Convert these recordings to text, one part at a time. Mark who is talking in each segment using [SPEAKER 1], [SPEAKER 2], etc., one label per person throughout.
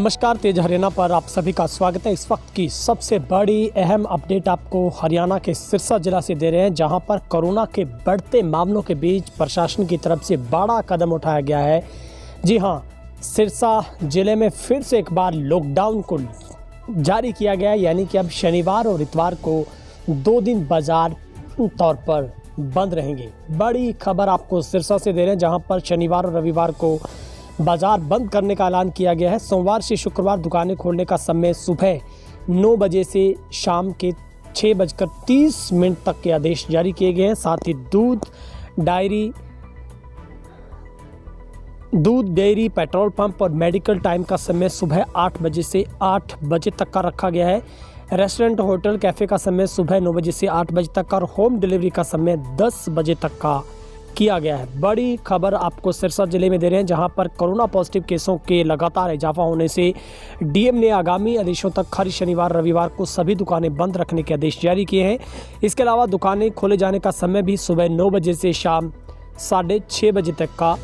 [SPEAKER 1] नमस्कार, तेज हरियाणा पर आप सभी का स्वागत है। इस वक्त की सबसे बड़ी अहम अपडेट आपको हरियाणा के सिरसा जिला से दे रहे हैं, जहां पर कोरोना के बढ़ते मामलों के बीच प्रशासन की तरफ से बड़ा कदम उठाया गया है। जी हां, सिरसा जिले में फिर से एक बार लॉकडाउन को जारी किया गया है, यानी कि अब शनिवार और इतवार को 2 दिन बाजार तौर पर बंद रहेंगे। बड़ी खबर आपको सिरसा से दे रहे हैं, जहां पर शनिवार और रविवार को बाजार बंद करने का ऐलान किया गया है। सोमवार से शुक्रवार दुकानें खोलने का समय सुबह 9 बजे से शाम के 6:30 तक के आदेश जारी किए गए हैं। साथ ही दूध, डेयरी, पेट्रोल पंप और मेडिकल टाइम का समय सुबह 8 बजे से 8 बजे तक का रखा गया है। रेस्टोरेंट, होटल, कैफ़े का समय सुबह 9 बजे से 8 बजे तक और होम डिलीवरी का समय 10 बजे तक का किया गया है। बड़ी खबर आपको सिरसा जिले में दे रहे हैं, जहां पर कोरोना पॉजिटिव केसों के लगातार इजाफा होने से डीएम ने आगामी आदेशों तक हर शनिवार रविवार को सभी दुकानें बंद रखने के आदेश जारी किए हैं। इसके अलावा दुकानें खोले जाने का समय भी सुबह 9 बजे से शाम 6:30 बजे तक का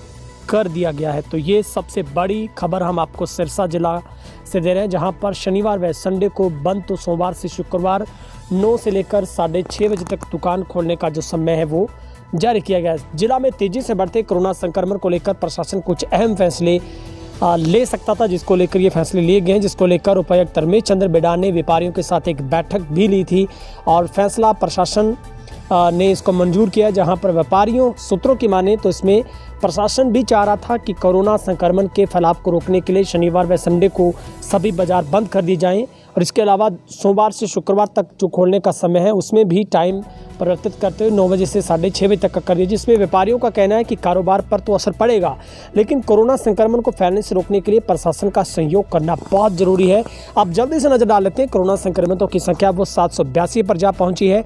[SPEAKER 1] कर दिया गया है। तो ये सबसे बड़ी खबर हम आपको सिरसा जिला से दे रहे हैं, जहां पर शनिवार व संडे को बंद, तो सोमवार से शुक्रवार 9 से लेकर 6:30 बजे तक दुकान खोलने का जो समय है वो जारी किया गया है। जिला में तेजी से बढ़ते कोरोना संक्रमण को लेकर प्रशासन कुछ अहम फैसले ले सकता था, जिसको लेकर ये फैसले लिए गए हैं, जिसको लेकर उपायुक्त धर्मेश चंद्र बेडार ने व्यापारियों के साथ एक बैठक भी ली थी और फैसला प्रशासन ने इसको मंजूर किया। जहां पर व्यापारियों सूत्रों की माने तो इसमें प्रशासन भी चाह रहा था कि कोरोना संक्रमण के फैलाव को रोकने के लिए शनिवार व संडे को सभी बाजार बंद कर दिए जाएं और इसके अलावा सोमवार से शुक्रवार तक जो खोलने का समय है उसमें भी टाइम परिवर्तित करते हुए 9 बजे से 6:30 बजे तक का कर दिया, जिसमें व्यापारियों का कहना है कि कारोबार पर तो असर पड़ेगा, लेकिन कोरोना संक्रमण को फैलने से रोकने के लिए प्रशासन का सहयोग करना बहुत ज़रूरी है। अब जल्दी से नजर डाल लेते हैं। कोरोना संक्रमितों की संख्या वो 782 पर जा पहुंची है।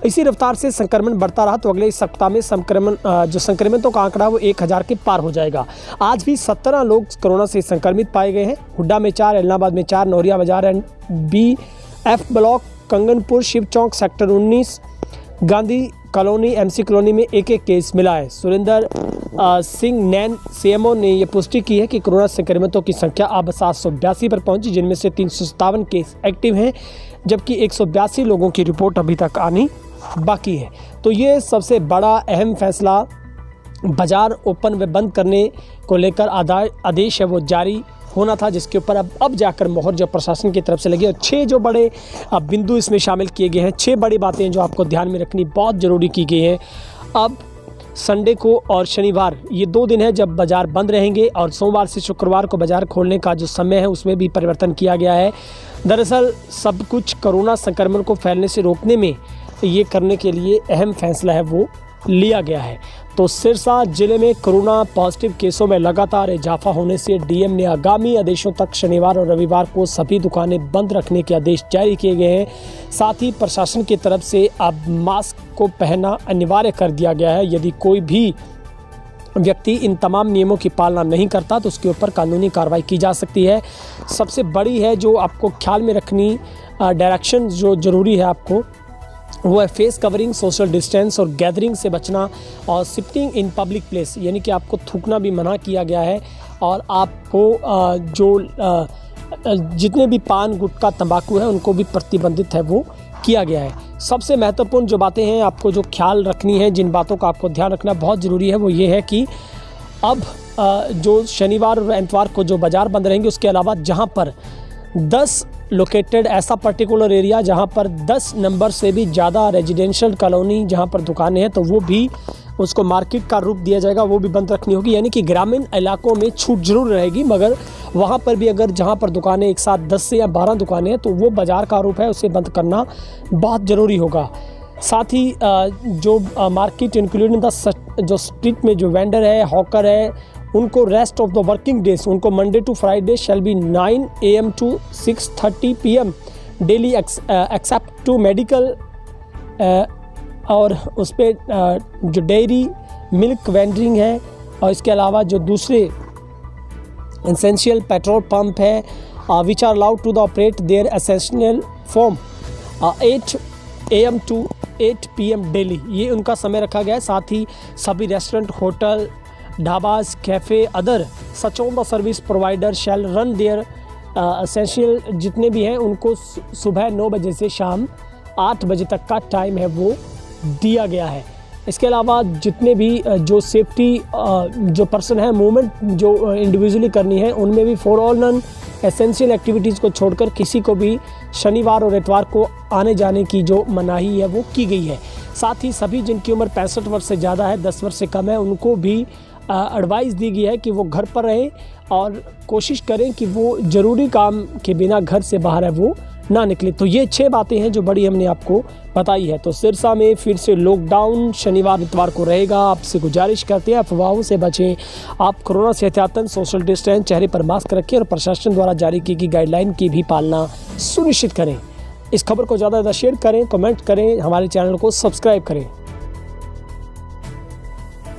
[SPEAKER 1] इसी रफ्तार से संक्रमण बढ़ता रहा तो अगले सप्ताह में जो संक्रमितों का आंकड़ा वो 1000 के पार हो जाएगा। आज भी 17 लोग कोरोना से संक्रमित पाए गए हैं। हुड्डा में 4, इलाहाबाद में 4, Nauriya Bazar BF block, Kanganpur, Shiv Chowk, sector 19, Gandhi colony, MC colony में एक केस मिला है। सुरेंद्र सिंह नैन CMO ने यह पुष्टि की है कि कोरोना संक्रमितों की संख्या अब 782 पर पहुंची, जिनमें से 357 केस एक्टिव हैं, जबकि 182 लोगों की रिपोर्ट अभी तक आनी बाकी है। तो ये सबसे बड़ा अहम फैसला बाजार ओपन व बंद करने को लेकर आदेश है वो जारी होना था, जिसके ऊपर अब जाकर मोहर जो प्रशासन की तरफ से लगी। और 6 जो बड़े बिंदु इसमें शामिल किए गए हैं, 6 बड़ी बातें जो आपको ध्यान में रखनी बहुत ज़रूरी की गई हैं। अब संडे को और शनिवार ये 2 दिन है जब बाज़ार बंद रहेंगे और सोमवार से शुक्रवार को बाज़ार खोलने का जो समय है उसमें भी परिवर्तन किया गया है। दरअसल सब कुछ कोरोना संक्रमण को फैलने से रोकने में ये करने के लिए अहम फैसला है वो लिया गया है। तो सिरसा जिले में कोरोना पॉजिटिव केसों में लगातार इजाफा होने से डीएम ने आगामी आदेशों तक शनिवार और रविवार को सभी दुकानें बंद रखने के आदेश जारी किए गए हैं। साथ ही प्रशासन की तरफ से अब मास्क को पहनना अनिवार्य कर दिया गया है। यदि कोई भी व्यक्ति इन तमाम नियमों की पालना नहीं करता तो उसके ऊपर कानूनी कार्रवाई की जा सकती है। सबसे बड़ी है जो आपको ख्याल में रखनी डायरेक्शन जो ज़रूरी है आपको, वो है फेस कवरिंग, सोशल डिस्टेंस और गैदरिंग से बचना और सिटिंग इन पब्लिक प्लेस, यानी कि आपको थूकना भी मना किया गया है और आपको जितने भी पान, गुटखा, तंबाकू है उनको भी प्रतिबंधित है वो किया गया है। सबसे महत्वपूर्ण जो बातें हैं आपको जो ख्याल रखनी है, जिन बातों का आपको ध्यान रखना बहुत ज़रूरी है, वो ये है कि अब जो शनिवार और इतवार को जो बाज़ार बंद रहेंगे, उसके अलावा जहाँ पर 10 लोकेटेड ऐसा पर्टिकुलर एरिया जहां पर 10 नंबर से भी ज़्यादा रेजिडेंशियल कॉलोनी जहां पर दुकानें हैं, तो वो भी उसको मार्केट का रूप दिया जाएगा, वो भी बंद रखनी होगी। यानी कि ग्रामीण इलाकों में छूट जरूर रहेगी, मगर वहां पर भी अगर जहां पर दुकानें एक साथ 10 से या 12 दुकानें हैं तो वो बाज़ार का रूप है, उसे बंद करना बहुत ज़रूरी होगा। साथ ही जो मार्केट इंक्लूडिंग जो स्ट्रीट में जो वेंडर है, हॉकर है, उनको rest of the working days, उनको Monday to Friday shall be 9 AM to 6:30 PM daily except to medical, और उस पर जो डेयरी, मिल्क वेंडरिंग है और इसके अलावा जो दूसरे एसेंशियल पेट्रोल पंप है which are allowed to the operate their essential from 8 AM to 8 PM daily, ये उनका समय रखा गया है। साथ ही सभी restaurant, hotel, dhabas, cafe, other such on the service provider shall run their essential जितने भी हैं उनको सुबह 9 बजे से शाम 8 बजे तक का टाइम है वो दिया गया है। इसके अलावा जितने भी जो सेफ्टी जो पर्सन है मूवमेंट जो इंडिविजुअली करनी है उनमें भी for all non essential activities को छोड़कर किसी को भी शनिवार और इतवार को आने जाने की जो मनाही है वो की गई है। साथ ही सभी जिनकी उम्र 65 वर्ष से ज़्यादा है, 10 वर्ष से कम है, उनको भी एडवाइस दी गई है कि वो घर पर रहें और कोशिश करें कि वो ज़रूरी काम के बिना घर से बाहर है वो ना निकले। तो ये 6 बातें हैं जो बड़ी हमने आपको बताई है। तो सिरसा में फिर से लॉकडाउन शनिवार इतवार को रहेगा। आपसे गुजारिश करते हैं अफवाहों से बचें, आप कोरोना से एहतियातन सोशल डिस्टेंस, चेहरे पर मास्क रखें और प्रशासन द्वारा जारी की गई गाइडलाइन की भी पालना सुनिश्चित करें। इस खबर को ज़्यादा से ज़्यादा शेयर करें, कमेंट करें, हमारे चैनल को सब्सक्राइब करें।